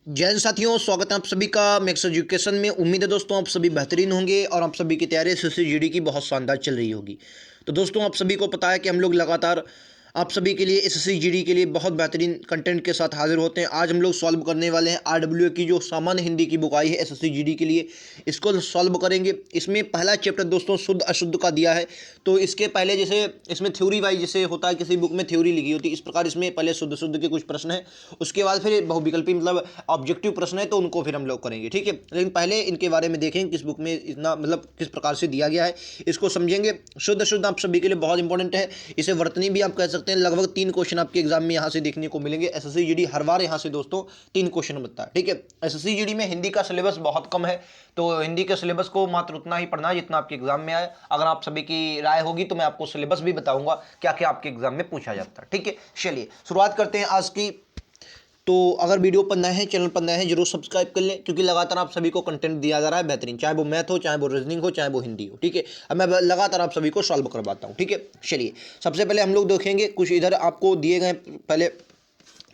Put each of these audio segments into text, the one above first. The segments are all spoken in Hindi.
जय हिंद साथियों, स्वागत है आप सभी का मैक्स एजुकेशन में। उम्मीद है दोस्तों आप सभी बेहतरीन होंगे और आप सभी की तैयारी एसएससी जीडी की बहुत शानदार चल रही होगी। तो दोस्तों आप सभी को पता है कि हम लोग लगातार आप सभी के लिए एसएससी जीडी के लिए बहुत बेहतरीन कंटेंट के साथ हाजिर होते हैं। आज हम लोग सॉल्व करने वाले हैं आरडब्ल्यूए की जो सामान्य हिंदी की बुक आई है एसएससी जीडी के लिए, इसको सॉल्व करेंगे। इसमें पहला चैप्टर दोस्तों शुद्ध अशुद्ध का दिया है। तो इसके पहले जैसे इसमें थ्योरी वाइज जैसे होता है, किसी बुक में थ्योरी लिखी होती है, इस प्रकार इसमें पहले शुद्ध शुद्ध के कुछ प्रश्न है, उसके बाद फिर बहुविकल्पी मतलब ऑब्जेक्टिव प्रश्न है, तो उनको फिर हम लोग करेंगे, ठीक है। लेकिन पहले इनके बारे में देखें किस बुक में इतना मतलब किस प्रकार से दिया गया है, इसको समझेंगे। शुद्ध शुद्ध आप सभी के लिए बहुत इंपॉर्टेंट है। इसे वर्तनी भी आप कह सकते हैं। लगभग 3 क्वेश्चन आपके एग्जाम में यहाँ से देखने को मिलेंगे। एसएससी जीडी हर बार यहाँ से दोस्तों 3 क्वेश्चन बनता है, ठीक है। एसएससी जीडी में हिंदी का सिलेबस बहुत कम है, तो हिंदी के सिलेबस को मात्र उतना ही पढ़ना है जितना आपके एग्जाम में आए। अगर आप सभी की राय होगी तो मैं आपको सिलेबस भी बताऊंगा क्या क्या आपके एग्जाम में पूछा जाता है, ठीक है। चलिए शुरुआत करते हैं आज की। तो अगर वीडियो पर नए हैं, चैनल पर नए हैं, जरूर सब्सक्राइब कर लें, क्योंकि लगातार आप सभी को कंटेंट दिया जा रहा है बेहतरीन, चाहे वो मैथ हो, चाहे वो रीजनिंग हो, चाहे वो हिंदी हो, ठीक है। अब मैं लगातार आप सभी को सॉल्व करवाता हूँ, ठीक है। चलिए सबसे पहले हम लोग देखेंगे कुछ इधर आपको दिए गए। पहले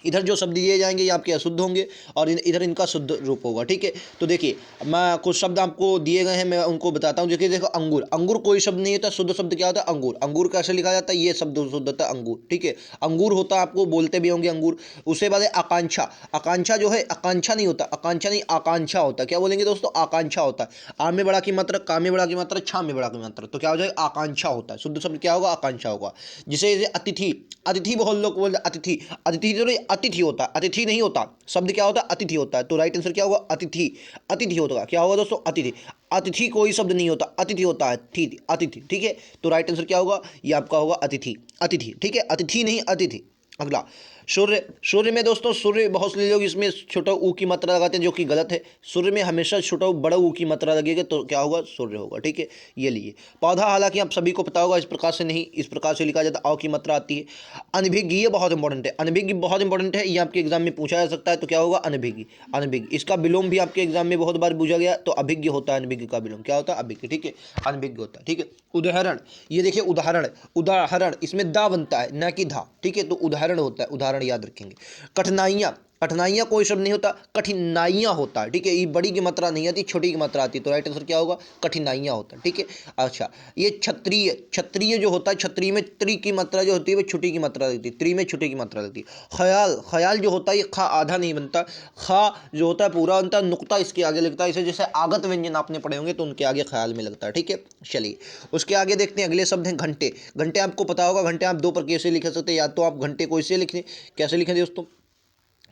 इधर जो शब्द दिए जाएंगे ये आपके अशुद्ध होंगे और इधर इनका शुद्ध रूप होगा, ठीक है। तो देखिए मैं कुछ शब्द आपको दिए गए हैं, मैं उनको बताता हूँ। देखिए देखो, अंगूर, अंगूर कोई शब्द नहीं होता, शुद्ध शब्द क्या होता है? अंगूर। अंगूर कैसे लिखा जाता है? ये शब्द शुद्ध होता है अंगूर, ठीक है। अंगूर होता है, आपको बोलते भी होंगे अंगूर। उसके बाद है आकांक्षा। आकांक्षा जो है, आकांक्षा नहीं होता, आकांक्षा नहीं आकांक्षा होता है। क्या बोलेंगे दोस्तों? आकांक्षा होता है। आ में बड़ा की मात्रा, का में बड़ा की मात्रा, छा में बड़ा की मात्रा, तो क्या हो जाएगा? आकांक्षा होता है। शुद्ध शब्द क्या होगा? आकांक्षा होगा। जिसे अतिथि, अतिथि बहुत लोग बोलते अतिथि, अतिथि तो नहीं अतिथि होता है, अतिथि नहीं होता। शब्द क्या होता है? अतिथि होता है। तो राइट आंसर क्या होगा? अतिथि। अतिथि होगा, क्या होगा दोस्तों? अतिथि। अतिथि कोई शब्द नहीं होता, अतिथि होता है, थी अतिथि, ठीक है। तो राइट आंसर क्या होगा? ये आपका होगा अतिथि, अतिथि, ठीक है। अतिथि नहीं अतिथि। अगला सूर्य। सूर्य में दोस्तों, सूर्य बहुत से लोग इसमें छोटा ऊ की मात्रा लगाते हैं, जो कि गलत है। सूर्य में हमेशा छोटा बड़ा ऊ की मात्रा लगेगा, तो क्या होगा? सूर्य होगा, ठीक है। ये लिए पौधा, हालांकि आप सभी को पता होगा, इस प्रकार से नहीं, इस प्रकार से लिखा जाता है, अ की मात्रा आती है। अनभिज्ञ, ये बहुत इंपॉर्टेंट है, अनभिज्ञ बहुत इंपॉर्टेंट है, ये आपके एग्जाम में पूछा जा सकता है। तो क्या होगा? अनभिज्ञ। अनभिज्ञ, इसका विलोम भी आपके एग्जाम में बहुत बार पूछा गया, तो अभिज्ञ होता है। अनभिज्ञ का विलोम क्या होता है? अभिज्ञ, ठीक है। अनभिज्ञ होता है, ठीक है। उदाहरण, ये देखिए उदाहरण, उदाहरण इसमें दा बनता है, न कि धा, ठीक है। तो उदाहरण होता है, उदाहरण याद रखेंगे। कठिनाइयाँ, कठिनाइयाँ कोई शब्द नहीं होता, कठिनाइयाँ होता है, ठीक है। ये बड़ी की मात्रा नहीं आती, छोटी की मात्रा आती है। तो राइट आंसर क्या होगा? कठिनाइयाँ होता है, ठीक है। अच्छा, ये क्षत्रिय, क्षत्रिय जो होता है, क्षत्रिय में त्रि की मात्रा जो होती है वो छोटी की मात्रा लगती है, त्रि में छोटी की मात्रा लगती है। ख्याल, ख्याल जो होता है ये खा आधा नहीं बनता, खा जो होता है पूरा बनता है, नुक्ता इसके आगे लगता है। इसे जैसे आगत व्यंजन आपने पढ़े होंगे तो उनके आगे ख्याल में लगता है, ठीक है। चलिए उसके आगे देखते हैं, अगले शब्द हैं घंटे। घंटे आपको पता होगा, घंटे आप दो प्रकार से लिख सकते हैं। या तो आप घंटे को इसे लिखें, कैसे लिखें दोस्तों?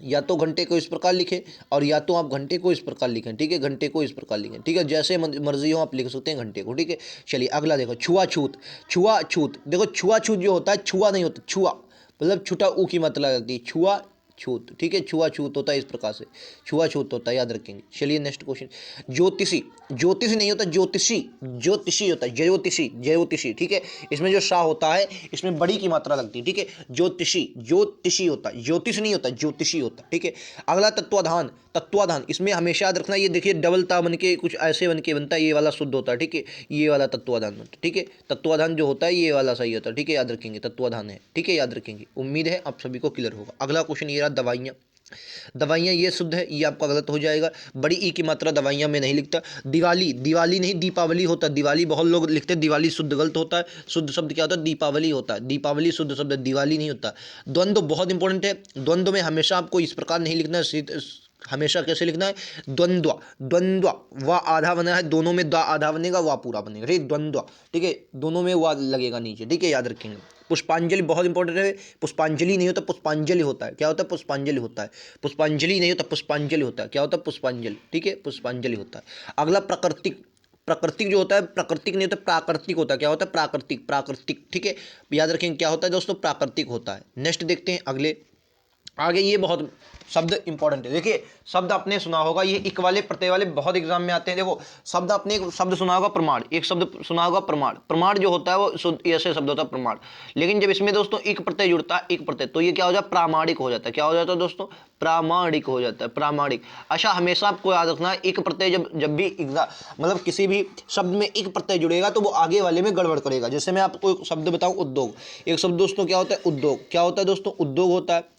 या तो घंटे को इस प्रकार लिखें, और या तो आप घंटे को इस प्रकार लिखें, ठीक है। घंटे को इस प्रकार लिखें, ठीक है, जैसे मर्जी हो आप लिख सकते हैं घंटे को, ठीक है। चलिए अगला देखो, छुआछूत। छुआछूत देखो, छुआछूत जो होता है, छुआ नहीं होता, छुआ मतलब छुटा ऊ की मात्रा लगती है, छुआ छूत, ठीक है। छुआछूत होता है इस प्रकार से, छुआछूत होता है, याद रखेंगे। चलिए नेक्स्ट क्वेश्चन, ज्योतिषी। ज्योतिषी नहीं होता, ज्योतिषी, ज्योतिषी होता है, ज्योतिषी, ज्योतिषी, ठीक है। इसमें जो शाह होता है, इसमें बड़ी की मात्रा लगती है, ठीक है। ज्योतिषी, ज्योतिषी होता है, ज्योतिष नहीं होता, ज्योतिषी होता है, ठीक है। अगला तत्वाधान। तत्वाधान इसमें हमेशा याद रखना, ये देखिए डबल ता बन के कुछ ऐसे बन के बनता है, ये वाला शुद्ध होता है, ठीक है। ये वाला तत्वाधान होता है, ठीक है। तत्वाधान जो होता है ये वाला सही होता है, ठीक है, याद रखेंगे, तत्वाधान है, ठीक है, याद रखेंगे। उम्मीद है आप सभी को क्लियर होगा। अगला क्वेश्चन ये रहा, दवाइयाँ। दवाइयाँ ये शुद्ध है, ये आपका गलत हो जाएगा, बड़ी ई की मात्रा दवाइयाँ में नहीं लिखता। दिवाली, दिवाली नहीं दीपावली होता है, दिवाली बहुत लोग लिखते हैं, दिवाली शुद्ध गलत होता है। शुद्ध शब्द क्या होता है? दीपावली होता है, दीपावली शुद्ध शब्द है, दिवाली नहीं होता। द्वंद्व बहुत इंपॉर्टेंट है, द्वंद्व में हमेशा आपको इस प्रकार नहीं लिखना है, हमेशा कैसे लिखना है? द्वंद्व, द्वंद्व, व आधा बना है, दोनों में द आधा बनेगा, व पूरा बनेगा, ठीक, द्वंद्व, ठीक है, दोनों में व लगेगा नीचे, ठीक है, याद रखेंगे। पुष्पांजलि बहुत इंपॉर्टेंट है, पुष्पांजलि नहीं होता, पुष्पांजलि होता है। क्या होता है? पुष्पांजलि होता है, पुष्पांजलि नहीं होता, पुष्पांजलि होता है। क्या होता है? पुष्पांजलि, ठीक है, पुष्पांजलि होता है। अगला प्राकृतिक। प्राकृतिक जो होता है, प्राकृतिक नहीं होता, प्राकृतिक होता है। क्या होता है? प्राकृतिक, प्राकृतिक, ठीक है, याद रखेंगे क्या होता है दोस्तों? प्राकृतिक होता है। नेक्स्ट देखते हैं अगले, आगे ये बहुत शब्द इंपॉर्टेंट है। देखिए शब्द आपने सुना होगा, ये इक वाले प्रत्यय वाले बहुत एग्जाम में आते हैं। देखो शब्द, आपने एक शब्द सुना होगा प्रमाण, एक शब्द सुना होगा प्रमाण। प्रमाण जो होता है वो ऐसे शब्द होता है प्रमाण, लेकिन जब इसमें दोस्तों एक प्रत्यय जुड़ता है, एक प्रत्यय, तो ये क्या हो जाता है? प्रामाणिक हो जाता है। क्या हो जाता है दोस्तों? प्रामाणिक हो जाता है, प्रामाणिक। अच्छा हमेशा आपको याद रखना है, एक प्रत्यय जब भी एग्जाम मतलब किसी भी शब्द में एक प्रत्यय जुड़ेगा तो वो आगे वाले में गड़बड़ करेगा। जैसे मैं आपको एक शब्द बताऊं, उद्योग। एक शब्द दोस्तों क्या होता है? उद्योग। क्या होता है दोस्तों? उद्योग होता है,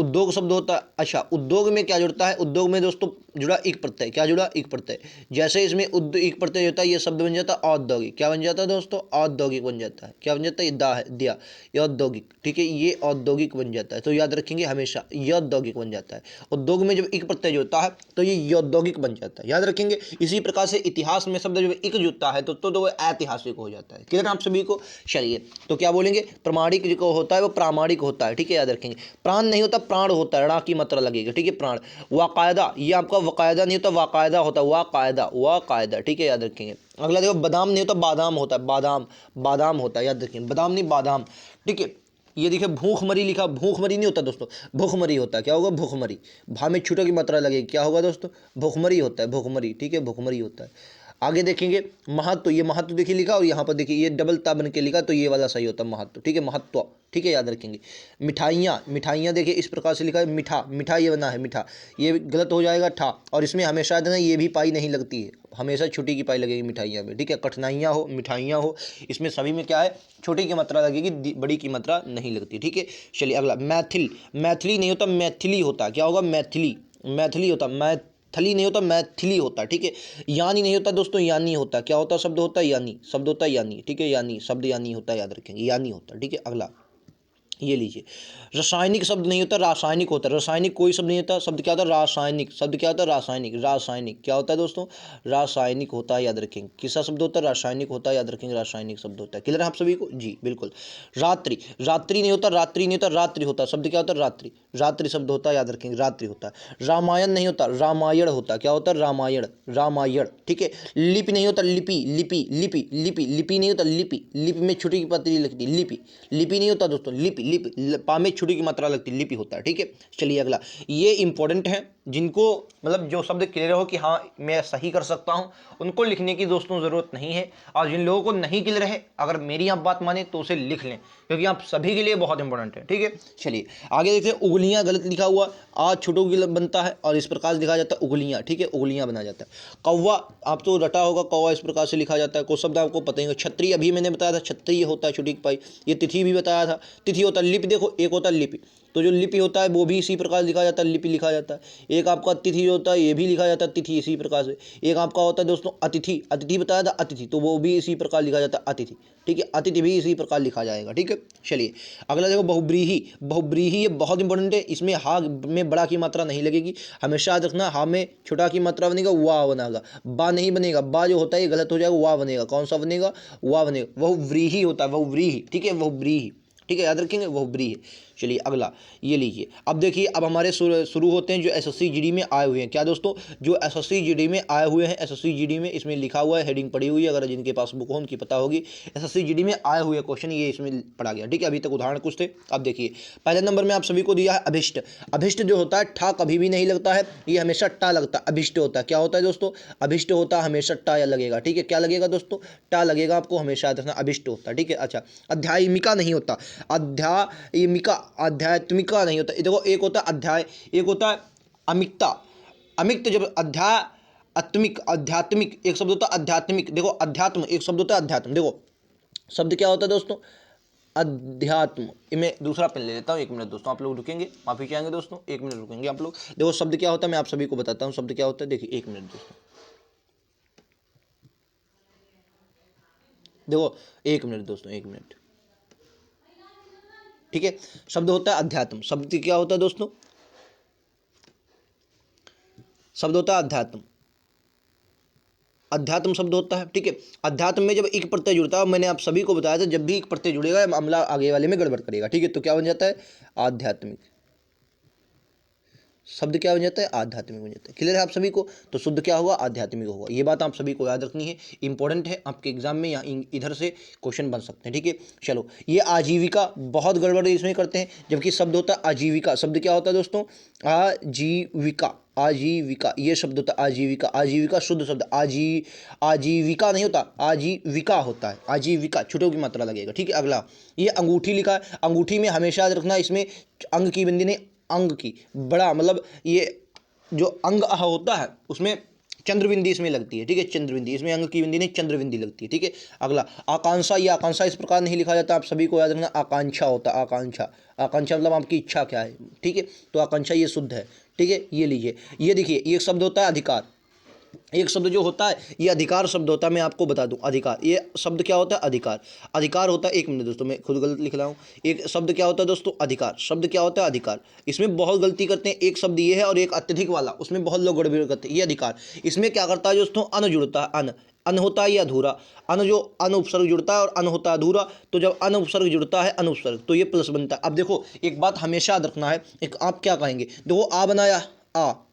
उद्योग शब्द होता है, अच्छा उद्योग में क्या जुड़ता है, उद्योग में दोस्तों जुड़ा एक प्रत्यय, क्या जुड़ा एक प्रत्यय, जैसे इसमें एक प्रत्यय होता है ये शब्द बन जाता है औद्योगिक, क्या बन जाता है दोस्तों औद्योगिक बन जाता है, क्या बन जाता है ये दा है दिया, ये औद्योगिक, ठीक है ये औद्योगिक बन जाता है। तो याद रखेंगे हमेशा ये औद्योगिक बन जाता है, उद्योग में जब एक प्रत्यय जुड़ता है तो ये औद्योगिक बन जाता है, याद रखेंगे। इसी प्रकार से इतिहास में शब्द जब एक जुड़ता है तो वो ऐतिहासिक हो जाता है। क्लियर आप सभी को, चलिए तो क्या बोलेंगे, प्रमाणिक जो होता है वो प्रामाणिक होता है, ठीक है याद रखेंगे। प्राण नहीं होता प्राण होता है, ड़ा की मात्रा लगेगी, ठीक है प्राण। वाकायदा, ये आपका वाकायदा नहीं होता वाकायदा होता है, वाकायदा वाकायदा, ठीक है याद रखेंगे। अगला देखो बादाम नहीं होता बादाम होता है, बादाम बादाम होता है, याद रखेंगे बादाम नहीं बादाम, ठीक है। ये देखिए भूखमरी लिखा, भूखमरी नहीं होता दोस्तों, भूखमरी होता है, क्या होगा भूखमरी, भा में छूटों की मात्रा लगेगी, क्या होगा दोस्तों भूखमरी होता है, भूखमरी, ठीक है भूखमरी होता है। आगे देखेंगे महत्व, ये महत्व देखिए लिखा और यहाँ पर देखिए ये डबल ता बन के लिखा, तो ये वाला सही होता है महत्व, ठीक है महत्व, ठीक है याद रखेंगे। मिठाइयाँ, मिठाइयाँ देखिए इस प्रकार से लिखा है मिठा, मिठा ये बना है मिठा, ये गलत हो जाएगा ठा, और इसमें हमेशा ना ये भी पाई नहीं लगती है, हमेशा छोटी की पाई लगेगी मिठाइयाँ में, ठीक है। कठिनाइयाँ हो मिठाइयाँ हो, इसमें सभी में क्या है छोटी की मात्रा लगेगी, बड़ी की मात्रा नहीं लगती, ठीक है। चलिए अगला मैथिल, मैथिली नहीं होता मैथिली होता, क्या होगा मैथिली, मैथिली होता, मैथिली नहीं होता मैथिली होता, ठीक है। यानी नहीं होता दोस्तों यानी होता, क्या होता शब्द होता है यानी, शब्द होता है यानी, ठीक है यानी, शब्द यानी होता है, याद रखेंगे यानी होता, ठीक है। अगला ये लीजिए, रासायनिक शब्द नहीं होता रासायनिक होता है, रासायनिक कोई शब्द नहीं होता, शब्द क्या होता है रासायनिक, शब्द क्या होता है रासायनिक, रासायनिक क्या होता है दोस्तों रासायनिक होता है, याद रखेंगे। किसका शब्द होता है रासायनिक होता है, याद रखेंगे रासायनिक शब्द होता है। क्लियर है आप सभी को, जी बिल्कुल। रात्रि, रात्रि नहीं होता रात्रि नहीं होता रात्रि होता, शब्द क्या होता है रात्रि, रात्रि शब्द होता है, याद रखेंगे रात्रि होता है। रामायण नहीं होता रामायण होता, क्या होता है रामायण, रामायण, ठीक है। लिपि नहीं होता लिपि, लिपि लिपि लिपि लिपि नहीं होता लिपि, लिपि में छोटी की पतली लगती लिपि, लिपि नहीं होता दोस्तों लिपि, लिपि पा में छोटी की मात्रा लगती लिपि होता है, ठीक है। चलिए अगला, ये इंपॉर्टेंट है, जिनको मतलब जो शब्द क्लियर हो कि हाँ मैं सही कर सकता हूँ उनको लिखने की दोस्तों ज़रूरत नहीं है, और जिन लोगों को नहीं क्लियर है अगर मेरी आप बात माने तो उसे लिख लें, क्योंकि आप सभी के लिए बहुत इंपॉर्टेंट है, ठीक है। चलिए आगे देखते हैं, उंगलियाँ गलत लिखा हुआ, आज छोटों की बनता है और इस प्रकार से लिखा जाता है उंगलियाँ, ठीक है उंगलियाँ बना जाता है। कौवा, आप तो रटा होगा कौवा इस प्रकार से लिखा जाता है, कोई शब्द आपको पता ही। क्षत्रिय अभी मैंने बताया था क्षत्रिय होता है छोटी पाई, ये तिथि भी बताया था, तिथि होता है। लिपि देखो एक होता है लिपि, तो जो लिपि होता है वो भी इसी प्रकार लिखा जाता है, लिपि लिखा जाता है। एक आपका तिथि होता है ये भी लिखा जाता है तिथि इसी प्रकार से। एक आपका होता है दोस्तों अतिथि, अतिथि बताया था अतिथि, तो वो भी इसी प्रकार लिखा जाता है अतिथि, ठीक है अतिथि भी इसी प्रकार लिखा जाएगा, ठीक है। चलिए अगला देखो बहुब्रीही, बहुब्रीही ये बहुत इंपॉर्टेंट है, इसमें हा में बड़ा की मात्रा नहीं लगेगी, हमेशा याद रखना हा में छोटा की मात्रा बनेगा वाह बनेगा, बा नहीं बनेगा, बा जो होता है ये गलत हो जाएगा, वाह बनेगा, कौन सा बनेगा वाह बनेगा, बहुव्रीही होता है बहुव्रीही, ठीक है बहुव्रीही, ठीक है याद रखेंगे बहुब्रीही। चलिए अगला ये लीजिए, अब देखिए अब हमारे शुरू होते हैं जो एसएससी जीडी में आए हुए हैं, क्या दोस्तों जो एसएससी जीडी में आए हुए हैं, एसएससी जीडी में इसमें लिखा हुआ है, हेडिंग पड़ी हुई है, अगर जिनके पास बुक हो उनकी पता होगी। एसएससी जीडी में आए हुए क्वेश्चन ये इसमें पढ़ा गया, ठीक है। अभी तक उदाहरण कुछ थे, अब देखिए पहले नंबर में आप सभी को दिया है अभिष्ट। अभिष्ट जो होता है ठा कभी भी नहीं लगता है, ये हमेशा टा लगता है, अभिष्ट होता है, क्या होता है दोस्तों अभिष्ट होता है, हमेशा टा लगेगा, ठीक है क्या लगेगा दोस्तों टा लगेगा, आपको हमेशा याद रखना अभिष्ट होता है, ठीक है। अच्छा अध्यायिका नहीं होता, अध्यायिका आध्यात्मिक का नहीं होता, देखो एक होता है अध्याय, एक होता है अमिकता, अमिक्त जब अध्याय आत्मिक आध्यात्मिक एक शब्द होता है आध्यात्मिक, देखो अध्यात्म एक शब्द होता है अध्यात्म, देखो शब्द क्या होता है दोस्तों अध्यात्म। मैं दूसरा पेन ले लेता हूँ, एक मिनट दोस्तों आप लोग रुकेंगे, माफी चाहेंगे दोस्तों, एक मिनट रुकेंगे आप लोग। देखो शब्द क्या होता है मैं आप सभी को बताता हूँ, शब्द क्या होता है, देखिए एक मिनट दोस्तों, देखो एक मिनट दोस्तों एक मिनट, ठीक है। शब्द होता है अध्यात्म, शब्द क्या होता है दोस्तों शब्द होता है अध्यात्म, अध्यात्म शब्द होता है, ठीक है। अध्यात्म में जब एक प्रत्यय जुड़ता है, मैंने आप सभी को बताया था जब भी एक प्रत्यय जुड़ेगा मामला आगे वाले में गड़बड़ करेगा, ठीक है। तो क्या बन जाता है आध्यात्मिक, शब्द क्या बन जाता है आध्यात्मिक बन जाता है। क्लियर है आप सभी को, तो शुद्ध क्या होगा आध्यात्मिक होगा, ये बात आप सभी को याद रखनी है, इंपॉर्टेंट है आपके एग्जाम में, या इधर से क्वेश्चन बन सकते हैं, ठीक है। चलो ये आजीविका बहुत गड़बड़ इसमें करते हैं, जबकि शब्द होता है आजीविका, शब्द क्या होता है दोस्तों आजीविका, आजीविका ये शब्द होता है आजीविका, आजीविका शुद्ध शब्द आजीविका नहीं होता आजीविका होता है, आजीविका छोटों की मात्रा लगेगा, ठीक है। अगला ये अंगूठी लिखा है, अंगूठी में हमेशा याद रखना इसमें अंग की बिंदी नहीं अंग की, बड़ा मतलब ये जो अंग होता है उसमें चंद्रबिंदी इसमें लगती है, ठीक है, चंद्रबिंदी, इसमें अंग की बिंदी नहीं चंद्रबिंदी लगती है, ठीक है। अगला आकांक्षा, ये आकांक्षा इस प्रकार नहीं लिखा जाता, आप सभी को याद रखना आकांक्षा होता है, आकांक्षा, आकांक्षा मतलब आपकी इच्छा क्या है, ठीक है, तो आकांक्षा ये शुद्ध है, ठीक है। ये लीजिए, ये देखिए, ये शब्द होता है अधिकार, एक शब्द जो होता है ये अधिकार शब्द होता है, मैं आपको बता दूं, अधिकार ये शब्द क्या होता है, अधिकार, अधिकार होता है, एक मिनट दोस्तों मैं खुद गलत लिख रहा हूँ, एक शब्द क्या होता है दोस्तों, अधिकार, शब्द क्या होता है, अधिकार। इसमें बहुत गलती करते हैं, एक शब्द ये है और एक अत्यधिक वाला, उसमें बहुत लोग गड़बड़ करते हैं। ये अधिकार, इसमें क्या करता है दोस्तों, अन जुड़ता है, अन, अन होता है ये अधूरा, अन जो अन उपसर्ग जुड़ता है और अन होता है अधूरा, तो जब अन उपसर्ग जुड़ता है अनुपसर्ग तो ये प्लस बनता है। अब देखो एक बात हमेशा याद रखना है, एक आप क्या कहेंगे, देखो आ बनाया,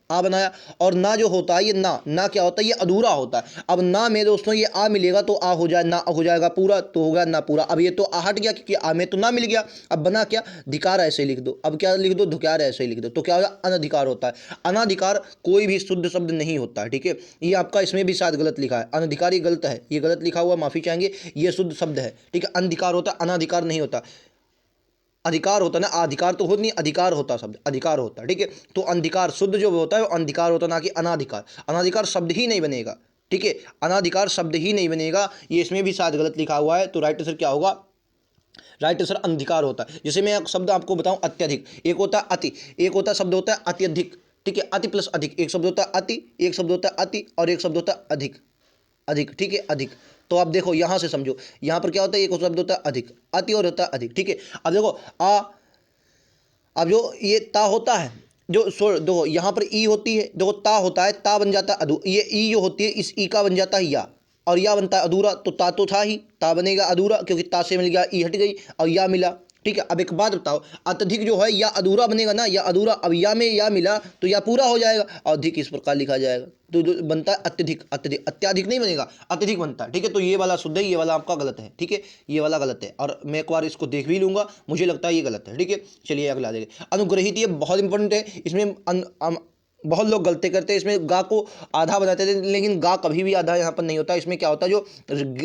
आ बनाया, और ना जो होता है ये ना क्या होता है, ये अधूरा होता है। अब ना में दोस्तों ये आ मिलेगा तो आ हो जाए, ना हो जाएगा पूरा तो होगा ना पूरा। अब ये तो आ हट गया क्योंकि आ में तो ना मिल गया। अब बना क्या, धिकार ऐसे लिख दो, अब क्या लिख दो, धुकार ऐसे लिख दो, तो क्या होगा, अनधिकार होता है। अनाधिकार कोई भी शुद्ध शब्द नहीं होता है, ठीक है। ये आपका इसमें भी शायद गलत लिखा है, अनधिकार ये गलत है, ये गलत लिखा हुआ, माफी चाहेंगे, ये शुद्ध शब्द है, ठीक है। अनधिकार होता है, अनाधिकार नहीं होता। अधिकार होता है ना, अधिकार तो होता नहीं, अधिकार होता शब्द, अधिकार होता है, ठीक है। तो अंधिकार शुद्ध जो होता है वो अंधिकार होता है, ना कि अनाधिकार। अनाधिकार शब्द ही नहीं बनेगा, ठीक है, अनाधिकार शब्द ही नहीं बनेगा, ये इसमें भी शायद गलत लिखा हुआ है, तो राइट आंसर क्या होगा, राइट आंसर अंधिकार होता है। जैसे मैं एक शब्द आपको बताऊं, अत्यधिक, एक होता है अति, एक होता है शब्द होता है अत्यधिक, ठीक है, अति प्लस अधिक, एक शब्द होता है अति, एक शब्द होता है अति, और एक शब्द होता है अधिक, अधिक, ठीक है, अधिक। तो आप देखो यहाँ से समझो, यहाँ पर क्या होता है, एक शब्द होता है अधिक, अति और होता है अधिक, ठीक है। अब देखो अब जो ये ता होता है, जो देखो यहाँ पर ई होती है, देखो ता होता है, ता बन जाता है अधू, ये ई जो होती है इस ई का बन जाता है या, और या बनता है अधूरा, तो ता तो था ही, ता बनेगा अधूरा क्योंकि ता से मिल गया, ई हट गई और या मिला, ठीक है। अब एक बात बताओ, अत्यधिक जो है या अधूरा बनेगा ना, या अधूरा, अब या में या मिला तो या पूरा हो जाएगा, और अधिक इस प्रकार लिखा जाएगा, तो जो बनता है अत्यधिक, अत्यधिक, अत्याधिक नहीं बनेगा, अत्यधिक बनता है, ठीक है। तो ये वाला शुद्ध है, ये वाला आपका गलत है, ठीक है, ये वाला गलत है, और मैं एक बार इसको देख भी लूंगा, मुझे लगता है ये गलत है, ठीक है। चलिए अगला देखें, अनुग्रहित, ये बहुत इंपॉर्टेंट है, इसमें बहुत लोग गलती करते हैं, इसमें गा को आधा बनाते थे, लेकिन गा कभी भी आधा यहाँ पर नहीं होता। इसमें क्या होता है, जो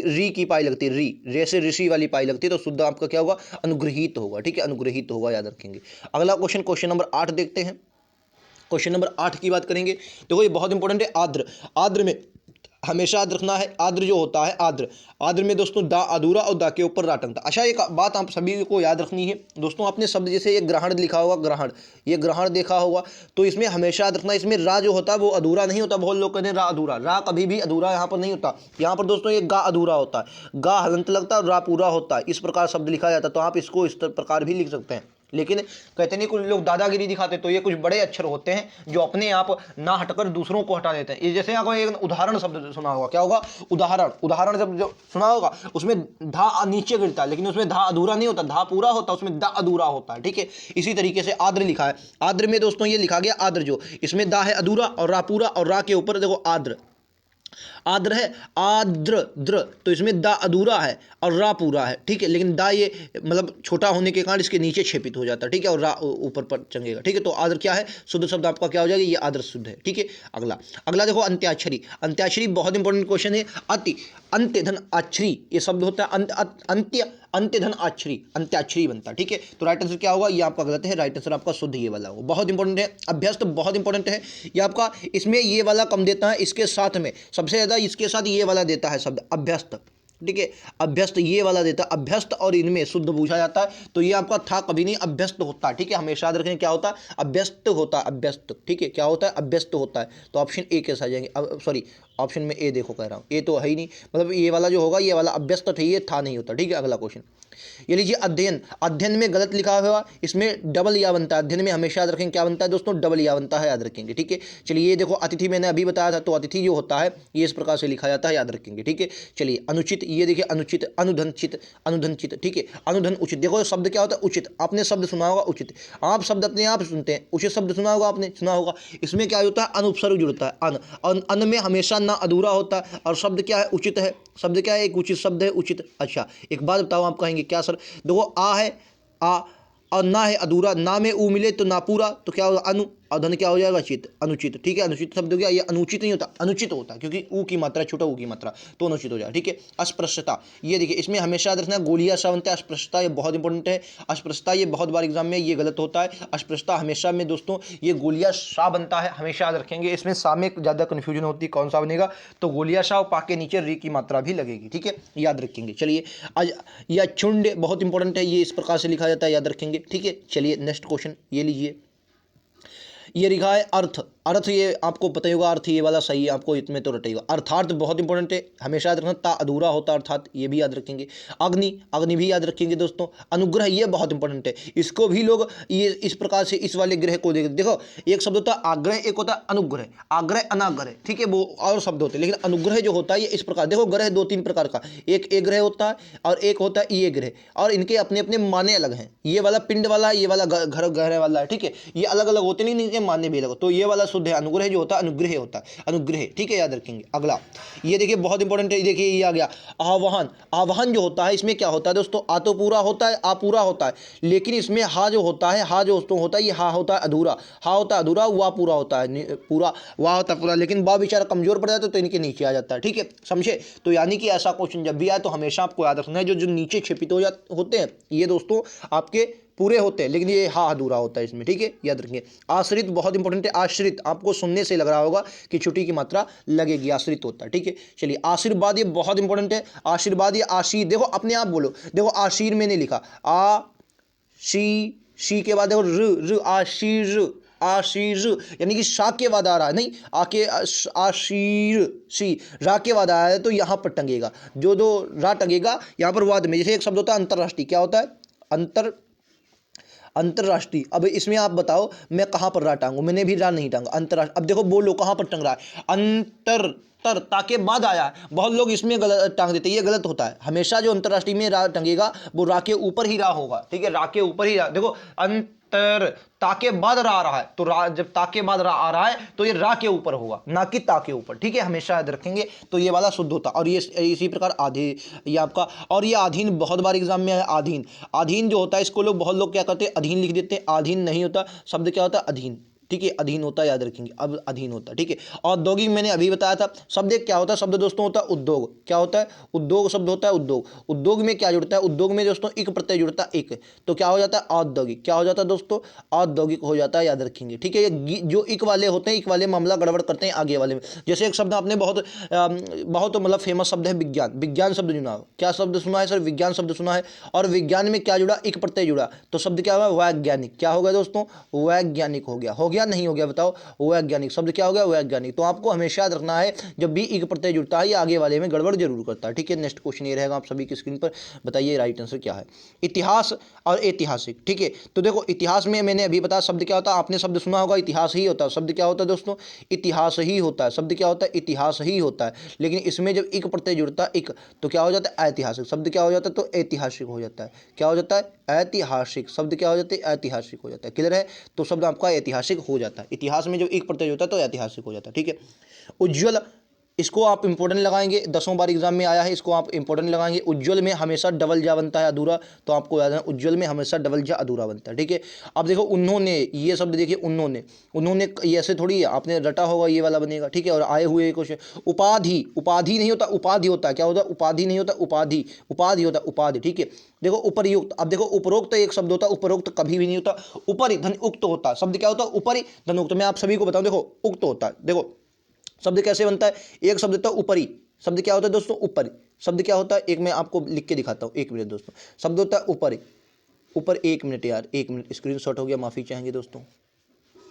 री की पाई लगती है, रे से ऋषि वाली पाई लगती है, तो शुद्ध आपका क्या होगा, अनुग्रहित होगा, ठीक है, अनुग्रहित होगा, याद रखेंगे। अगला क्वेश्चन, क्वेश्चन नंबर 8 देखते हैं। क्वेश्चन नंबर 8 की बात करेंगे, देखो ये बहुत इंपॉर्टेंट है, आद्र, आद्र में हमेशा याद रखना है, आद्र जो होता है, आद्र, आद्र में दोस्तों दा अधूरा और दा के ऊपर राटंता। अच्छा एक बात आप सभी को याद रखनी है दोस्तों, आपने शब्द जैसे ये ग्रहण लिखा होगा, ग्रहण, ये ग्रहण देखा होगा, तो इसमें हमेशा याद रखना, इसमें रा जो होता है वो अधूरा नहीं होता। बहुत लोग कहते हैं रा अधूरा, रा कभी भी अधूरा यहाँ पर नहीं होता। यहाँ पर दोस्तों ये गा अधूरा होता है, गा हलंत लगता है और रा पूरा होता है, इस प्रकार शब्द लिखा जाता है। तो आप इसको इस प्रकार भी लिख सकते हैं, लेकिन कहते नहीं, कुछ लोग दादागिरी दिखाते, तो ये कुछ बड़े अक्षर होते हैं जो अपने आप ना हटकर दूसरों को हटा देते हैं। ये जैसे आपको एक उदाहरण शब्द सुना होगा, क्या होगा, उदाहरण, उदाहरण शब्द जो सुना होगा, उसमें धा नीचे गिरता है, लेकिन उसमें धा अधूरा नहीं होता, धा पूरा होता है, उसमें दा अधूरा होता है, ठीक है। इसी तरीके से आद्र लिखा है, आद्र में दोस्तों ये लिखा गया आद्र, जो इसमें दा है अधूरा और रा पूरा, और रा के ऊपर देखो आद्र, आद्र है, आद्र द्र, तो इसमें दा अधूरा है और रा पूरा है, ठीक है, लेकिन दा ये मतलब छोटा होने के कारण इसके नीचे छेपित हो जाता है, ठीक है, और रा ऊपर पर चंगेगा, ठीक है। तो आद्र क्या है, शुद्ध शब्द आपका क्या हो जाएगा, ये आद्र शुद्ध है, ठीक है। अगला, अगला देखो अंत्याक्षरी, अंत्याक्षरी बहुत इंपॉर्टेंट क्वेश्चन है। अति, अंत्य धन आक्षरी, ये शब्द होता है अंत्य, अंत्य धन आक्षरी, अंत्याक्षरी बनता है, ठीक है। तो राइट आंसर क्या होगा, ये आपका गलत है, राइट आंसर आपका शुद्ध ये वाला होगा। बहुत इंपॉर्टेंट है, अभ्यस्त बहुत इंपॉर्टेंट है, ये आपका, इसमें ये वाला कम देता है, इसके साथ में सबसे ज़्यादा इसके साथ ये वाला देता है शब्द अभ्यस्त, ठीक है, अभ्यस्त ये वाला देता है, अभ्यस्त और इनमें शुद्ध पूछा जाता है, तो ये आपका था कभी नहीं, अभ्यस्त होता है, ठीक है, हमेशा याद रखें क्या होता है, अभ्यस्त होता है, अभ्यस्त, ठीक है, क्या होता है, अभ्यस्त होता है। तो ऑप्शन ए कैसे आ जाएंगे, अब सॉरी ऑप्शन में ए देखो कह रहा हूँ, ए तो है ही नहीं, मतलब ये वाला जो होगा ये वाला अभ्यस्त था, ये था नहीं होता, ठीक है। अगला क्वेश्चन ये लीजिए, अध्ययन, अध्ययन में गलत लिखा हुआ, इसमें डबल या बनता है, अध्ययन में हमेशा याद रखें क्या बनता है दोस्तों, डबल या बनता है, याद रखेंगे, ठीक है। चलिए ये देखो अतिथि मैंने अभी बताया था, तो अतिथि जो होता है ये इस प्रकार से लिखा जाता है, याद रखेंगे, ठीक है। चलिए अनुचित, ये देखिए अनुचित, अनुधनचित, अनुधनचित, ठीक है, अनुधन उचित, देखो शब्द क्या होता है, उचित, आपने शब्द सुना होगा उचित, आप शब्द अपने आप सुनते हैं, उचित शब्द सुना होगा, आपने सुना होगा, इसमें क्या होता है, अनुपसर्ग जुड़ता है, अन, और अन में हमेशा ना अधूरा होता है, और शब्द क्या है, उचित है, शब्द क्या है, एक उचित शब्द है, उचित। अच्छा एक बात बताओ, आप कहेंगे क्या सर, देखो आ है, आ और ना है अधूरा, ना में ऊ मिले तो ना पूरा, तो क्या होगा अनु, और धन क्या हो जाएगा चित, अनुचित। ठीक है, अनुचित शब्द हो गया, ये अनुचित नहीं होता, अनुचित होता है, क्योंकि ऊ की मात्रा छोटा ऊ की मात्रा, तो अनुचित हो जाएगा। ठीक है, अस्पृश्यता, ये देखिए इसमें हमेशा याद रखना गोलियां सा बनता है, अस्पृश्यता ये बहुत इंपॉर्टेंट है। अस्पृश्यता ये बहुत बार एग्जाम में ये गलत होता है, अस्पृश्यता हमेशा में दोस्तों ये गोलियां सा बनता है, हमेशा याद रखेंगे। इसमें सा में ज़्यादा कन्फ्यूजन होती है कौन सा बनेगा, तो गोलियां सा और पाके नीचे री की मात्रा भी लगेगी। ठीक है, याद रखेंगे। चलिए आज या चुंड बहुत इंपॉर्टेंट है, ये इस प्रकार से लिखा जाता है, याद रखेंगे। ठीक है, चलिए नेक्स्ट क्वेश्चन ये लीजिए, ये लिखा है अर्थ। अर्थ ये आपको पता ही होगा, अर्थ ये वाला सही है, आपको इसमें तो रटेगा। अर्थार्थ बहुत इंपॉर्टेंट है, हमेशा याद रखना, ता अधूरा होता है अर्थात, ये भी याद रखेंगे। अग्नि, अग्नि भी याद रखेंगे दोस्तों। अनुग्रह ये बहुत इंपॉर्टेंट है, इसको भी लोग ये इस प्रकार से इस वाले ग्रह को देखो, एक शब्द होता है आग्रह, एक होता है अनुग्रह, आग्रह अनाग्रह। ठीक है, वो और शब्द होते हैं, लेकिन अनुग्रह जो होता है ये इस प्रकार, देखो ग्रह दो तीन प्रकार का, एक ए ग्रह होता है और एक होता है ये ग्रह, और इनके अपने अपने माने अलग हैं। ये वाला पिंड वाला है, ये वाला घर ग्रह वाला है। ठीक है, ये अलग अलग होते नहीं, इनके माने भी अलग। तो ये वाला शुद्ध है, अनुग्रह जो होता है अनुग्रह होता है, अनुग्रह। ठीक है, याद रखेंगे। अगला ये देखिए बहुत इंपॉर्टेंट है, देखिए ये आ गया आवाहन। आवाहन जो होता है इसमें क्या होता है दोस्तों, आ तो पूरा होता है, आ पूरा होता है, लेकिन इसमें हा जो होता है, हा जो दोस्तों होता है, ये हा होता है अधूरा, हा होता है अधूरा, वाह पूरा होता है, पूरा वाह होता है पूरा, लेकिन वाह बेचारा कमजोर पड़ जाता है तो इनके नीचे आ जाता है। ठीक है, समझे। तो यानी कि ऐसा क्वेश्चन जब भी आए तो हमेशा आपको याद रखना है, जो जो नीचे छिपित हो जाते होते हैं ये दोस्तों आपके पूरे होते हैं, लेकिन ये हा अधूरा होता है इसमें। ठीक है, याद रखेंगे। आश्रित बहुत इंपॉर्टेंट है, आश्रित आपको सुनने से लग रहा होगा कि छुट्टी की मात्रा लगेगी, आश्रित होता है। ठीक है, चलिए आशीर्वाद ये बहुत इंपॉर्टेंट है, आशीर्वाद ये आशीर, देखो अपने आप बोलो, देखो आशीर मैंने लिखा, आ शी के बाद देखो र आशीर, आशीर यानी कि शा के बाद आ रहा है, नहीं आके आशीर, शी रा के बाद आया है तो यहाँ पर टंगेगा, जो दो रा टंगेगा यहाँ पर वाद में। जैसे एक शब्द होता है अंतरराष्ट्रीय, क्या होता है अंतरराष्ट्रीय। अब इसमें आप बताओ मैं कहाँ पर रा टांगू, मैंने भी रा नहीं टांगा, अंतरराष्ट्रीय। अब देखो बोलो कहाँ पर टंग रहा है, अंतर तर ताके बाद आया है, बहुत लोग इसमें गलत टांग देते हैं, ये गलत होता है। हमेशा जो अंतरराष्ट्रीय में रा टंगेगा वो रा के ऊपर ही रा होगा। ठीक है, रा के ऊपर ही रा, देखो अंतर ताके बाद रा आ रहा है तो रा, जब ताके बाद रा आ रहा है तो ये रा के ऊपर होगा, ना कि ता के ऊपर। ठीक है, हमेशा याद रखेंगे, तो ये वाला शुद्ध होता। और ये इसी प्रकार आधे ये आपका, और ये अधीन बहुत बार एग्जाम में है। अधीन, अधीन जो होता है इसको लोग बहुत लोग क्या करते हैं, अधीन लिख देते हैं, अधीन नहीं होता, शब्द क्या होता है अधीन। ठीक है, अधीन होता है, याद रखेंगे। अब अधीन होता है। ठीक है, औद्योगिक मैंने अभी बताया था। शब्द एक क्या होता है, शब्द दोस्तों होता है उद्योग, क्या होता है उद्योग, शब्द होता है उद्योग। उद्योग में क्या जुड़ता है, उद्योग में दोस्तों एक प्रत्यय जुड़ता है, एक, तो क्या हो जाता है औद्योगिक, क्या हो जाता है दोस्तों औद्योगिक हो जाता है, याद रखेंगे। ठीक है, ये जो इक वाले होते हैं, इक वाले मामला गड़बड़ करते हैं आगे वाले में। जैसे एक शब्द आपने बहुत बहुत मतलब फेमस शब्द है विज्ञान, विज्ञान शब्द सुना, क्या शब्द सुना है सर, विज्ञान शब्द सुना है, और विज्ञान में क्या जुड़ा, एक प्रत्यय जुड़ा, तो शब्द क्या हुआ वैज्ञानिक, क्या हो गया दोस्तों वैज्ञानिक हो गया नहीं हो गया, बताओ वैज्ञानिक, शब्द क्या हो गया वैज्ञानिक। तो आपको हमेशा याद रखना है जब भी एक प्रत्यय जुड़ता है ये आगे वाले में गड़बड़ जरूर करता है। ठीक है, नेक्स्ट क्वेश्चन ये रहेगा आप सभी की स्क्रीन पर, बताइए राइट आंसर क्या है। इतिहास और ऐतिहासिक। ठीक है, तो देखो इतिहास में मैंने अभी बताया शब्द क्या होता है, आपने शब्द सुना होगा इतिहास ही होता है, शब्द क्या होता है दोस्तों इतिहास ही होता है, शब्द क्या होता है इतिहास ही होता है। लेकिन इसमें जब एक प्रत्यय जुड़ता है एक, तो क्या हो जाता है ऐतिहासिक, शब्द क्या हो जाता है तो ऐतिहासिक हो जाता है, क्या हो जाता है ऐतिहासिक, शब्द क्या हो जाता है ऐतिहासिक हो जाता है। क्लियर है, तो शब्द आपका ऐतिहासिक हो जाता है, इतिहास में जब एक प्रत्यय होता है तो ऐतिहासिक हो जाता है। ठीक है, उज्ज्वल, इसको आप इंपॉर्टेंट लगाएंगे, 10 बार एग्जाम में आया है, इसको आप इंपॉर्टेंट लगाएंगे। उज्ज्वल में हमेशा डबल जा बनता है अधूरा, तो आपको याद है उज्ज्वल में हमेशा डबल जा अधूरा बनता है। ठीक है, अब देखो उन्होंने, ये शब्द देखिए उन्होंने ये ऐसे थोड़ी है, आपने रटा होगा ये वाला बनेगा। ठीक है, और आए हुए क्वेश्चन उपाधि, उपाधि नहीं होता उपाधि होता है, क्या होता है उपाधि नहीं होता उपाधि, उपाधि होता उपाधि। ठीक है, देखो उपरयुक्त, अब देखो उपरोक्त एक शब्द होता है, उपरोक्त कभी भी नहीं होता, ऊपरी धन उक्त होता है, शब्द क्या होता है ऊपरी धन उक्त। मैं आप सभी को बताऊं, देखो उक्त होता है, देखो शब्द कैसे बनता है, एक शब्द होता है ऊपरी, शब्द क्या होता है दोस्तों ऊपरी, शब्द क्या होता है एक मैं आपको लिख के दिखाता हूँ, एक मिनट दोस्तों, शब्द होता है ऊपरी, ऊपर एक मिनट यार, एक मिनट स्क्रीनशॉट हो गया, माफ़ी चाहेंगे दोस्तों।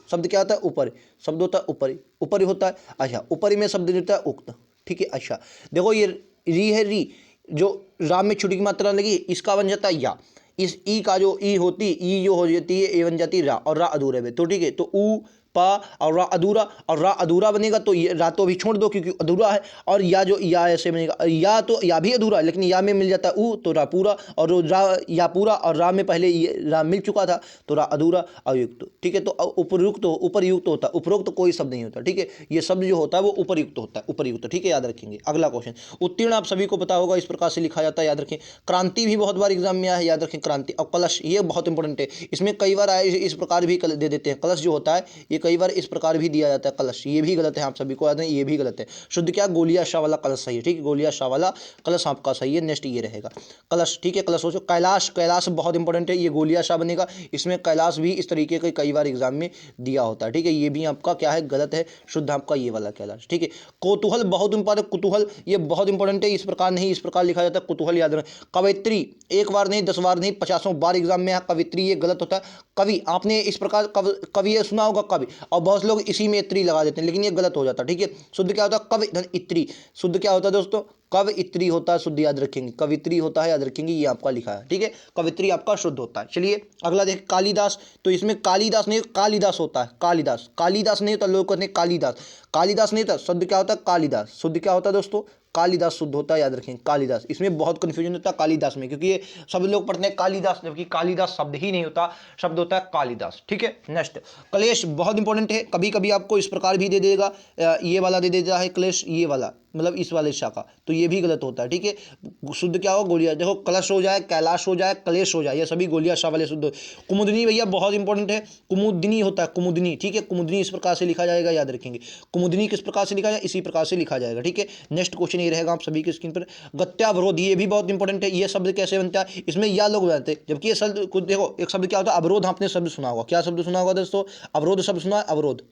शब्द क्या होता है ऊपरी, शब्द होता है ऊपरी, ऊपरी होता है। अच्छा, ऊपरी में शब्द होता है उक्त। ठीक है, अच्छा देखो ये री है, री जो राम में छुट्टी की मात्रा लगी इसका बन जाता है या, इस ई का जो ई होती ई जो हो जाती है ए बन जाती है रा, और रा अधूरे में। तो ठीक है, तो ऊ पा और रा अधूरा, और रा अधूरा बनेगा तो ये रा तो अभी छोड़ दो क्योंकि अधूरा है, और या जो या ऐसे बनेगा, या तो या भी अधूरा है लेकिन या में मिल जाता है ऊ, तो रा पूरा, और रा या पूरा, और रा में पहले ये रा मिल चुका था तो रा अधूरा अयुक्त। ठीक है, तो उपयुक्त उपरयुक्त होता है, उपरोक्त कोई शब्द नहीं होता। ठीक है, ये शब्द जो होता है वो उपरयुक्त होता है, उपरयुक्त। ठीक है, याद रखेंगे। अगला क्वेश्चन उत्तीर्ण, आप सभी को पता होगा इस प्रकार से लिखा जाता है, याद रखें। क्रांति भी बहुत बार एग्जाम में आया है, याद रखें क्रांति। और कलश ये बहुत इंपॉर्टेंट है, इसमें कई बार आए इस प्रकार भी दे देते हैं, कलश जो होता है ये कई बार इस प्रकार भी दिया जाता है कलश, ये भी गलत है, आप सभी को याद है, ये भी गलत है। शुद्ध क्या, गोलिया शाह वाला कलश सही है, ठीक है, गोलिया शाह वाला कलश आपका सही है। नेक्स्ट ये रहेगा कलश, ठीक है, कलश सोचो। कैलाश, कैलाश बहुत इंपॉर्टेंट है, ये गोलिया शाह बनेगा। इसमें कैलाश भी इस तरीके का कई बार एग्जाम में दिया होता है, ठीक है, ये भी आपका क्या है, गलत है। शुद्ध आपका ये वाला कैलाश, ठीक है। कौतूहल बहुत इंपॉर्टेंट, कुतूहल ये बहुत इंपॉर्टेंट है, इस प्रकार नहीं, इस प्रकार लिखा जाता है कुतूहल, याद रखें। कवयित्री, एक बार नहीं 10 बार नहीं 50 बार एग्जाम में कवित्री, ये गलत होता है। कवि, आपने इस प्रकार कवि ये सुना होगा कवि, और बहुत लोग इसी में इत्री लगा देते हैं, लेकिन ये गलत हो जाता है, ठीक है। शुद्ध क्या होता है, कवि धन इत्री। शुद्ध क्या होता है दोस्तों, कवइत्री होता है, शुद्ध याद रखेंगे, कवित्री होता है, याद रखेंगे, ये आपका लिखा है, ठीक है, कवित्री आपका शुद्ध होता है। चलिए अगला देखें कालिदास, तो इसमें कालिदास नहीं कालिदास होता है, कालिदास, कालिदास नहीं होता, लोग कहते हैं कालिदास, कालिदास नहीं होता, शुद्ध क्या होता है, कालिदास। शुद्ध क्या होता है दोस्तों, कालिदास शुद्ध होता है, याद रखें, कालिदास। इसमें बहुत कन्फ्यूजन होता है कालिदास में, क्योंकि ये सब लोग पढ़ते हैं कालिदास, जबकि कालिदास शब्द ही नहीं होता, शब्द होता है कालिदास, ठीक है। नेक्स्ट क्लेश बहुत इंपॉर्टेंट है, कभी कभी आपको इस प्रकार भी दे देगा, ये वाला दे देता है क्लेश, ये वाला मतलब इस वाले शाखा, तो ये भी गलत होता है, ठीक है। शुद्ध क्या हो, गोलिया, देखो कलश हो जाए, कैलाश हो जाए, क्लेश हो जाए, ये सभी गोलिया शाह वाले शुद्ध। कुमुदनी भैया बहुत इंपॉर्टेंट है, कुमुदनी होता है, कुमुदनी, ठीक है, कुमुदनी इस प्रकार से लिखा जाएगा, याद रखेंगे। कुमुदनी किस प्रकार से लिखा जाए, इसी प्रकार से लिखा जाएगा, ठीक है। नेक्स्ट क्वेश्चन ये रहेगा आप सभी की स्क्रीन पर, गत्यावरोध, ये भी बहुत इंपॉर्टेंट है, ये शब्द कैसे बनता है, इसमें या लोग बनाते हैं, जबकि ये शब्द कुछ देखो, एक शब्द क्या होता है, अवरोध, आपने शब्द सुना होगा, क्या शब्द सुना होगा दोस्तों, अवरोध शब्द सुना है, अवरोध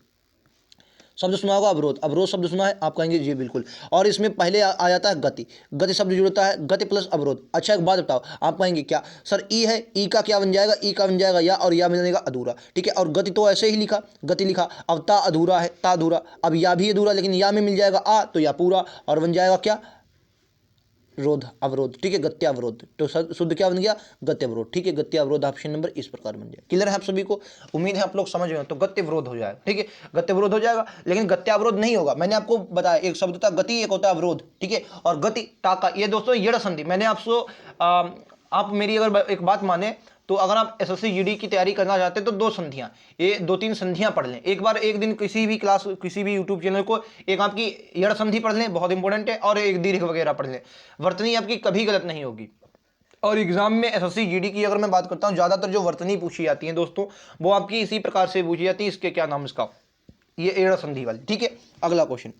शब्द सुना होगा, अवरोध, अवरोध शब्द सुना है, आप कहेंगे जी बिल्कुल। और इसमें पहले आ जाता है गति, गति शब्द जुड़ता है, गति प्लस अवरोध। अच्छा एक बात बताओ, आप कहेंगे क्या सर, ई है, ई का क्या बन जाएगा, ई का बन जाएगा या, और या मिलने का अधूरा, ठीक है। और गति तो ऐसे ही लिखा, गति लिखा, अब ता अधूरा है, ता अधूरा, अब या भी अधूरा, लेकिन या में मिल जाएगा आ, तो या पूरा, और बन जाएगा क्या, रोध, अवरोध, ठीक है, गत्यावरोध। तो शुद्ध क्या बन गया, गत्यावरोध, ठीक है, गत्यावरोध ऑप्शन नंबर इस प्रकार बन जाए। क्लियर है आप सभी को, उम्मीद है आप लोग समझ गए, तो गत्यावरोध हो जाएगा, ठीक है, गत्यावरोध हो जाएगा, लेकिन गत्यावरोध नहीं होगा, मैंने आपको बताया, एक शब्द होता है गति, एक होता है अवरोध, ठीक है। और गति टाका, ये दोस्तों यड़ संधि, मैंने आपको आप मेरी अगर एक बात माने, तो अगर आप एसएससी जीडी की तैयारी करना चाहते हैं तो 2 संधियां, ये 2-3 संधियां पढ़ लें एक बार, एक दिन किसी भी क्लास, किसी भी यूट्यूब चैनल को, एक आपकी यड़ संधि पढ़ लें, बहुत इंपॉर्टेंट है, और एक दीर्घ वगैरह पढ़ लें, वर्तनी आपकी कभी गलत नहीं होगी। और एग्जाम में एसएससी जीडी की अगर मैं बात करता हूं, ज्यादातर जो वर्तनी पूछी जाती है दोस्तों, वो आपकी इसी प्रकार से पूछी जाती है, इसके क्या नाम इसका, ये यड़ संधि वाली, ठीक है। अगला क्वेश्चन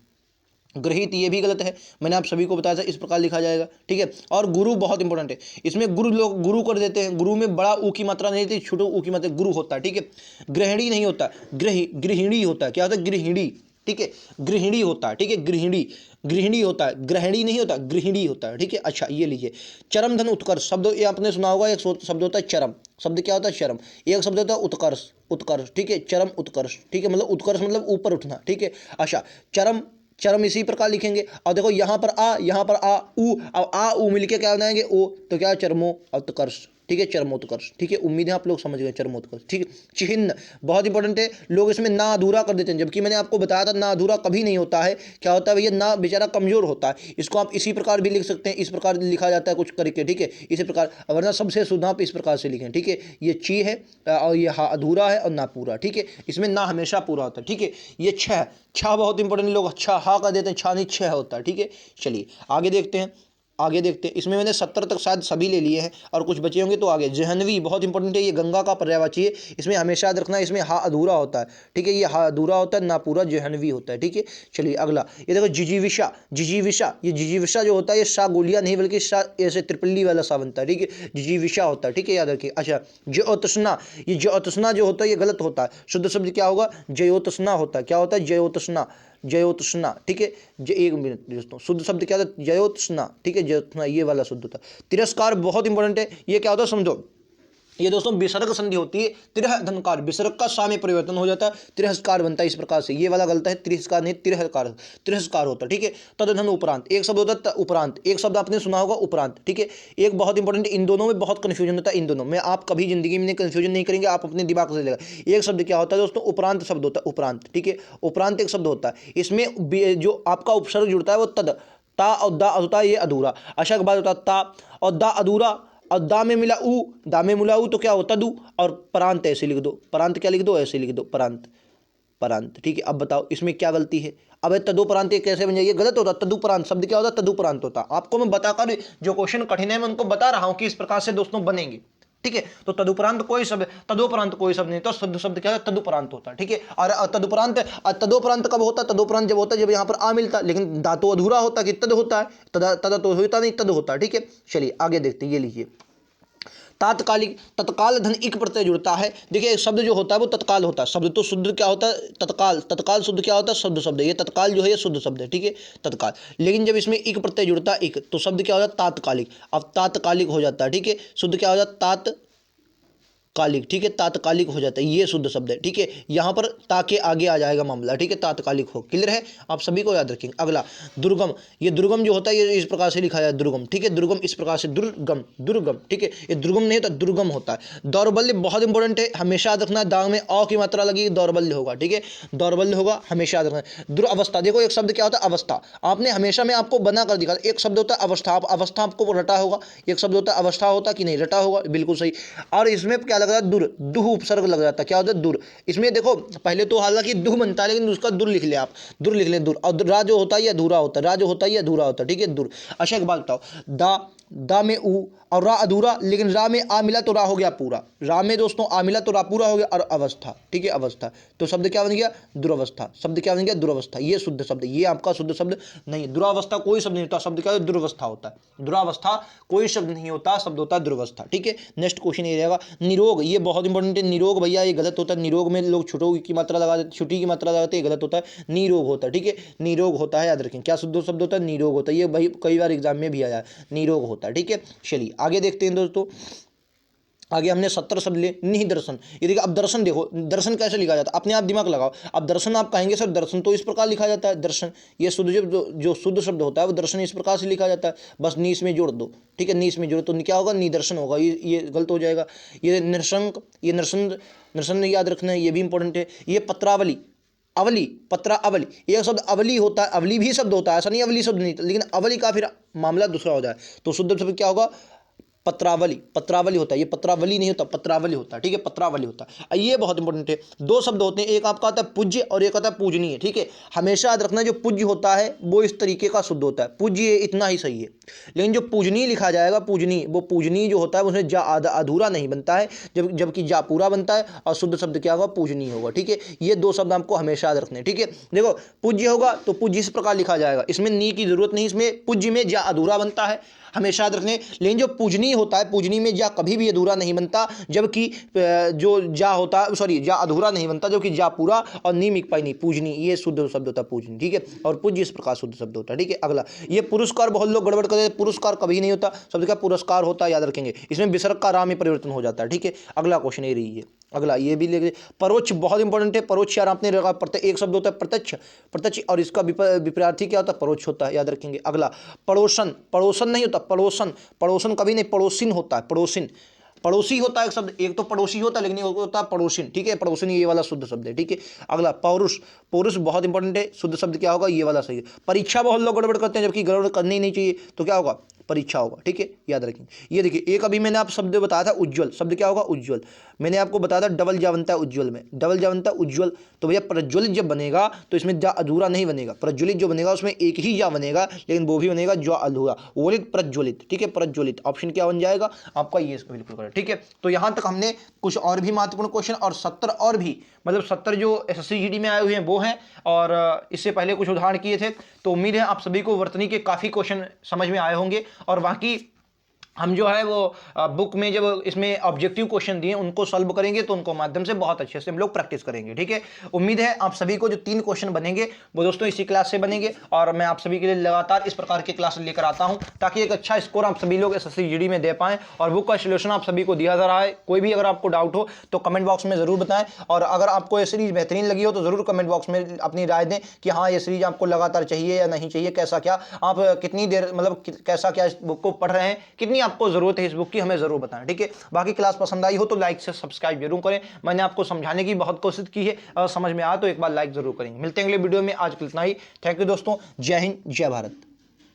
गृहीत, ये भी गलत है, मैंने आप सभी को बताया था, इस प्रकार लिखा जाएगा, ठीक है। और गुरु बहुत इंपॉर्टेंट है, इसमें गुरु लोग गुरु कर देते हैं, गुरु में बड़ा ऊ की मात्रा नहीं होती, छोटे ऊ की मात्रा, गुरु होता है, ठीक है। गृहिणी नहीं होता, गृहिणी होता है, क्या होता है, गृहिणी, ठीक है, गृहिणी होता है, ठीक है, गृहिणी, गृहिणी होता है, गृहिणी नहीं होता, गृहिणी होता है, ठीक है। अच्छा ये लीजिए, चरम धन उत्कर्ष शब्द, ये आपने सुना होगा, एक शब्द होता है चरम, शब्द क्या होता है, चरम, एक शब्द होता है उत्कर्ष, उत्कर्ष, ठीक है, चरम उत्कर्ष, ठीक है, मतलब उत्कर्ष मतलब ऊपर उठना, ठीक है। अच्छा चरम, चरम इसी प्रकार लिखेंगे, और देखो यहाँ पर आ, यहाँ पर आ ऊ, अब आ ऊ मिलके क्या बनाएंगे ओ, तो क्या चरमो उत्कर्ष, ठीक है, चरमोत्कर्ष, ठीक है, उम्मीद है आप लोग समझ गए, चरमोत्कर्ष, ठीक है। चिह्न बहुत इंपॉर्टेंट है, लोग इसमें ना अधूरा कर देते हैं, जबकि मैंने आपको बताया था ना अधूरा कभी नहीं होता है, क्या होता है भैया, ना बेचारा कमजोर होता है, इसको आप इसी प्रकार भी लिख सकते हैं, इस प्रकार लिखा जाता है कुछ करके, ठीक है, इसी प्रकार, वरना सबसे शुद्ध आप इस प्रकार से लिखें, ठीक है। ये ची है और ये हा अधूरा है और ना पूरा, ठीक है, इसमें ना हमेशा पूरा होता है, ठीक है। ये छह, छह बहुत इंपॉर्टेंट, लोग अच्छा हा कर देते हैं, छा नहीं छह होता है, ठीक है। चलिए आगे देखते हैं, आगे देखते हैं, इसमें मैंने 70 तक शायद सभी ले लिए हैं, और कुछ बचे होंगे तो आगे। जहनवी बहुत इंपॉर्टेंट है, ये गंगा का पर्यायवाची है, इसमें हमेशा याद रखना, इसमें हा अधूरा होता है, ठीक है, ये हा अधूरा होता है, ना पूरा जहनवी होता है, ठीक है। चलिए अगला, ये देखो जिजीविषा, जिजीविषा, ये जिजीविषा जो होता है, ये शाह गोलिया नहीं बल्कि शाह ऐसे त्रिपल्ली वाला सा बनता है, ठीक है, जिजीविषा होता है, ठीक है, याद रखिए। अच्छा ज्योत्सना, ये ज्योत्सना जो होता है ये गलत होता है, शुद्ध शब्द क्या होगा, ज्योत्सना होता है, क्या होता है, ज्योत्सना, ज्योत्सना, ठीक है। एक मिनट दोस्तों, शुद्ध शब्द क्या होता है, ज्योत्सना, ठीक है, ज्योत्सना ये वाला शुद्ध होता है। तिरस्कार बहुत इंपॉर्टेंट है, ये क्या होता है समझो, ये दोस्तों विसर्ग संधि होती है, तिरह धनकार, विसर्ग का सा में परिवर्तन हो जाता है, तिरस्कार बनता है इस प्रकार से, ये वाला गलत है, तिरस्कार नहीं तिरस्कार, तिरस्कार होता है, ठीक है। तदधन उपरांत, एक शब्द होता है उपरांत, एक शब्द आपने सुना होगा उपरांत, ठीक है। एक बहुत इंपॉर्टेंट, इन दोनों में बहुत कन्फ्यूजन होता है, इन दोनों में आप कभी जिंदगी में कन्फ्यूजन नहीं करेंगे, आप अपने दिमाग से लेगा। एक शब्द क्या होता है दोस्तों, उपरांत शब्द होता है, उपरांत, ठीक है, उपरांत एक शब्द होता है, इसमें जो आपका उपसर्ग जुड़ता है वो तद, ता और दा होता है, ये अधूरा। अच्छा के बाद होता है ता और दा अधूरा, और दा में मिला ऊ, दा में मिला ऊ तो क्या होता दू, और परांत ऐसे लिख दो, परांत क्या लिख दो, ऐसे लिख दो, परांत, परांत, ठीक है। अब बताओ इसमें क्या गलती है, अब तदु परांत कैसे बन जाए, ये गलत होता, तदु परांत शब्द क्या होता, तदु परांत होता। आपको मैं बताकर, जो क्वेश्चन कठिन है मैं उनको बता रहा हूँ कि इस प्रकार से दोस्तों बनेंगे, ठीक है। तो तदुपरांत कोई शब्द, तदोपरांत कोई शब्द नहीं, तो शुद्ध शब्द क्या है, तदुपरांत होता है, ठीक है। और तदोपरांत कब होता है, तदोपरांत जब होता है जब यहाँ पर आ मिलता है, लेकिन दा तो अधूरा होता है कि तद होता है, तदा तो होता नहीं, तद होता है, ठीक है। चलिए आगे देखते हैं, ये लीजिए तात्कालिक, तत्काल धन इक प्रत्यय जुड़ता है। देखिए शब्द जो होता है वो तत्काल होता है, शब्द तो शुद्ध क्या होता है, तत्काल, तत्काल शुद्ध क्या होता है, शुद्ध शब्द, ये तत्काल जो है ये शुद्ध शब्द है, ठीक है, तत्काल। लेकिन जब इसमें इक प्रत्यय जुड़ता है, इक, तो शब्द क्या हो जाता है, तात्कालिक। अब तात्कालिक हो जाता है, ठीक है, शुद्ध क्या हो जाता है, तात्कालिक, ठीक है, तात्कालिक हो जाता है, ये शुद्ध शब्द है, ठीक है। यहाँ पर ताके आगे आ जाएगा मामला, ठीक है, तात्कालिक हो, क्लियर है, आप सभी को याद रखेंगे। अगला दुर्गम, ये दुर्गम जो होता है ये इस प्रकार से लिखा जाए दुर्गम, ठीक है, दुर्गम इस प्रकार से, दुर्गम, दुर्गम, ठीक है, ये दुर्गम नहीं होता, दुर्गम होता है। दौर्बल्य बहुत इंपॉर्टेंट है, हमेशा याद रखना, दाग में अ की मात्रा लगी, दौर्बल्य होगा, ठीक है, दौर्बल्य होगा, हमेशा याद रखना। दुरावस्था, देखो एक शब्द क्या होता है, अवस्था, आपने हमेशा मैं आपको बना कर दिखा, एक शब्द होता है अवस्था, आप अवस्था आपको रटा होगा, एक शब्द होता है अवस्था होता कि नहीं, रटा होगा, बिल्कुल सही। और इसमें क्या लग रहा है, दुर, दुह उपसर्ग लग जाता है, क्या होता है, दुर। इसमें देखो पहले तो हालांकि दुह बनता है, लेकिन उसका दुर लिख ले आप, दुर लिख ले, दुर। और रा जो होता है ये अधूरा होता है, रा जो होता है ये अधूरा होता है, ठीक है, दुर। अच्छा एक बात बताओ, दा, दा में ऊ और रा अधूरा, लेकिन रा में आ मिला तो रा हो गया पूरा, रा में दोस्तों आ मिला तो रा पूरा हो गया, और अवस्था, ठीक है, अवस्था, तो शब्द क्या बन गया, दुरावस्था, शब्द क्या बन गया, दुरावस्था, ये शुद्ध शब्द, ये आपका शुद्ध शब्द नहीं है। दुरावस्था कोई शब्द नहीं होता, शब्द क्या है, दुर्वस्था होता है, दुरावस्था कोई शब्द नहीं होता, शब्द होता है दुर्वस्था, ठीक है। नेक्स्ट क्वेश्चन ये रहेगा, निरोग, ये बहुत इंपॉर्टेंट है, निरोग भैया ये गलत होता है, निरोग में लोग छुटों की मात्रा लगा देते, छुट्टी की मात्रा लगाते हैं, गलत होता है, निरोग होता है, ठीक है, निरोग होता है, याद रखें, क्या शुद्ध शब्द होता है, निरोग होता है, ये भाई कई बार एग्जाम में भी आया है, निरोग होता है, ठीक है। चलिए आगे देखते हैं दोस्तों, आगे हमने 70 शब्द लिए, निहि दर्शन, ये देखिए अब दर्शन देखो, दर्शन कैसे लिखा जाता है, अपने आप दिमाग लगाओ। अब दर्शन आप कहेंगे सर दर्शन तो इस प्रकार लिखा जाता है, दर्शन, ये शुद्ध जो शुद्ध शब्द होता है वो दर्शन इस प्रकार से लिखा जाता है, बस नी इसमें जोड़ दो, ठीक है, नी इसमें जोड़ो तो क्या होगा, निदर्शन होगा, ये गलत हो जाएगा। ये नृशंक, ये नृशन, नृशन याद रखना है, ये भी इंपॉर्टेंट है। ये पत्रावली, अवली, पत्रा अवली, एक शब्द अवली होता है, अवली भी शब्द होता है, ऐसा नहीं अवली शब्द नहीं, लेकिन अवली का फिर मामला दूसरा हो जाए, तो शुद्ध शब्द क्या होगा, पत्रावली, पत्रावली होता है, ये पत्रावली नहीं होता, पत्रावली होता है, ठीक है, पत्रावली होता है। ये बहुत इंपॉर्टेंट है, दो शब्द होते हैं, एक आपका आता है पूज्य और एक आता है पूजनीय, ठीक है, हमेशा याद रखना जो पूज्य होता है वो इस तरीके का शुद्ध होता है, पूज्य इतना ही सही है, लेकिन जो पूजनीय लिखा जाएगा, पूजनीय, वो पूजनीय जो होता है उसमें जा अधूरा नहीं बनता है, जबकि जा पूरा बनता है, और शुद्ध शब्द क्या होगा, पूजनीय होगा, ठीक है। ये दो शब्द आपको हमेशा याद रखने, ठीक है। देखो पूज्य होगा तो पूज्य इस प्रकार लिखा जाएगा, इसमें नी की जरूरत नहीं, इसमें पूज्य में जा अधूरा बनता है, हमेशा याद रखने। लेकिन जो पूजनीय होता है, पूजनीय में जा कभी भी अधूरा नहीं बनता, जबकि जो जा होता है, सॉरी, जा अधूरा नहीं बनता, जबकि जा पूरा, और नी मिक पाई नहीं, पूजनीय, ये शुद्ध शब्द होता है पूजनीय, ठीक है। और पूज्य इस प्रकार शुद्ध शब्द होता है, ठीक है। अगला ये पुरस्कार, बहुत लोग गड़बड़ करते हैं, पुरस्कार कभी नहीं होता, शब्द का पुरस्कार होता है, याद रखेंगे, इसमें विसर्ग का रा में परिवर्तन हो जाता है, ठीक है। अगला क्वेश्चन ये रही है, अगला ये भी ले, परोक्ष बहुत इंपॉर्टेंट है, परोक्ष यार आपने रखा, एक शब्द होता है प्रत्यक्ष, प्रत्यक्ष, और इसका विपरीत क्या होता है, परोक्ष होता है, याद रखेंगे। अगला पड़ोसन, पड़ोसन नहीं होता, पड़ोसन, पड़ोसन कभी नहीं, पड़ोसिन होता है, पड़ोसिन, पड़ोसी होता है एक शब्द, एक तो पड़ोसी होता है लेकिन एक होता है पड़ोसिन, ठीक है, पड़ोसिन ये वाला शुद्ध शब्द है, ठीक है। अगला पौरुष, पौरुष बहुत इंपॉर्टेंट है, शुद्ध शब्द क्या होगा, ये वाला सही है। परीक्षा बहुत लोग गड़बड़ करते हैं, जबकि गड़बड़ करनी ही नहीं चाहिए, तो क्या होगा, परीक्षा होगा, ठीक है, याद रखेंगे। ये देखिए एक अभी मैंने आप शब्द बताया था उज्ज्वल, शब्द क्या होगा, उज्ज्वल, मैंने आपको बताया था डबल जा बनता है उज्ज्वल में, डबल जा बनता है उज्ज्वल, तो भैया प्रज्वलित जब बनेगा तो इसमें जा अधूरा नहीं बनेगा, प्रज्वलित जो बनेगा उसमें एक ही जा बनेगा, लेकिन वो भी बनेगा जो अधूरा, वलित प्रज्वलित, ठीक है, प्रज्वलित, ऑप्शन क्या बन जाएगा आपका, ये इसको बिल्कुल करें, ठीक है। तो यहाँ तक हमने कुछ और भी महत्वपूर्ण क्वेश्चन और 70 और भी, मतलब 70 जो एसएससी जीडी में आए हुए हैं वो हैं, और इससे पहले कुछ उदाहरण किए थे, तो उम्मीद है आप सभी को वर्तनी के काफ़ी क्वेश्चन समझ में आए होंगे। और बाकी हम जो है वो बुक में जब इसमें ऑब्जेक्टिव क्वेश्चन दिए उनको सॉल्व करेंगे, तो उनको माध्यम से बहुत अच्छे से हम लोग प्रैक्टिस करेंगे, ठीक है। उम्मीद है आप सभी को जो 3 क्वेश्चन बनेंगे वो दोस्तों इसी क्लास से बनेंगे, और मैं आप सभी के लिए लगातार इस प्रकार के क्लास लेकर आता हूं, ताकि एक अच्छा स्कोर आप सभी लोग एसएससी जीडी में दे पाएं। और बुक का सोल्यूशन आप सभी को दिया जा रहा है, कोई भी अगर आपको डाउट हो तो कमेंट बॉक्स में ज़रूर बताएं, और अगर आपको ये सीरीज़ बेहतरीन लगी हो तो ज़रूर कमेंट बॉक्स में अपनी राय दें कि हाँ ये सीरीज़ आपको लगातार चाहिए या नहीं चाहिए, कैसा क्या आप कितनी देर, मतलब कैसा क्या इस बुक को पढ़ रहे हैं, कितनी आपको ज़रूरत है इस बुक की, हमें जरूर बताएं, ठीक है। बाकी क्लास पसंद आई हो तो लाइक से सब्सक्राइब जरूर करें, मैंने आपको समझाने की बहुत कोशिश की है, अगर समझ में आया तो एक बार लाइक जरूर करेंगे। मिलते हैं अगले वीडियो में, आज के लिए इतना ही। थैंक यू दोस्तों, जय हिंद, जय भारत।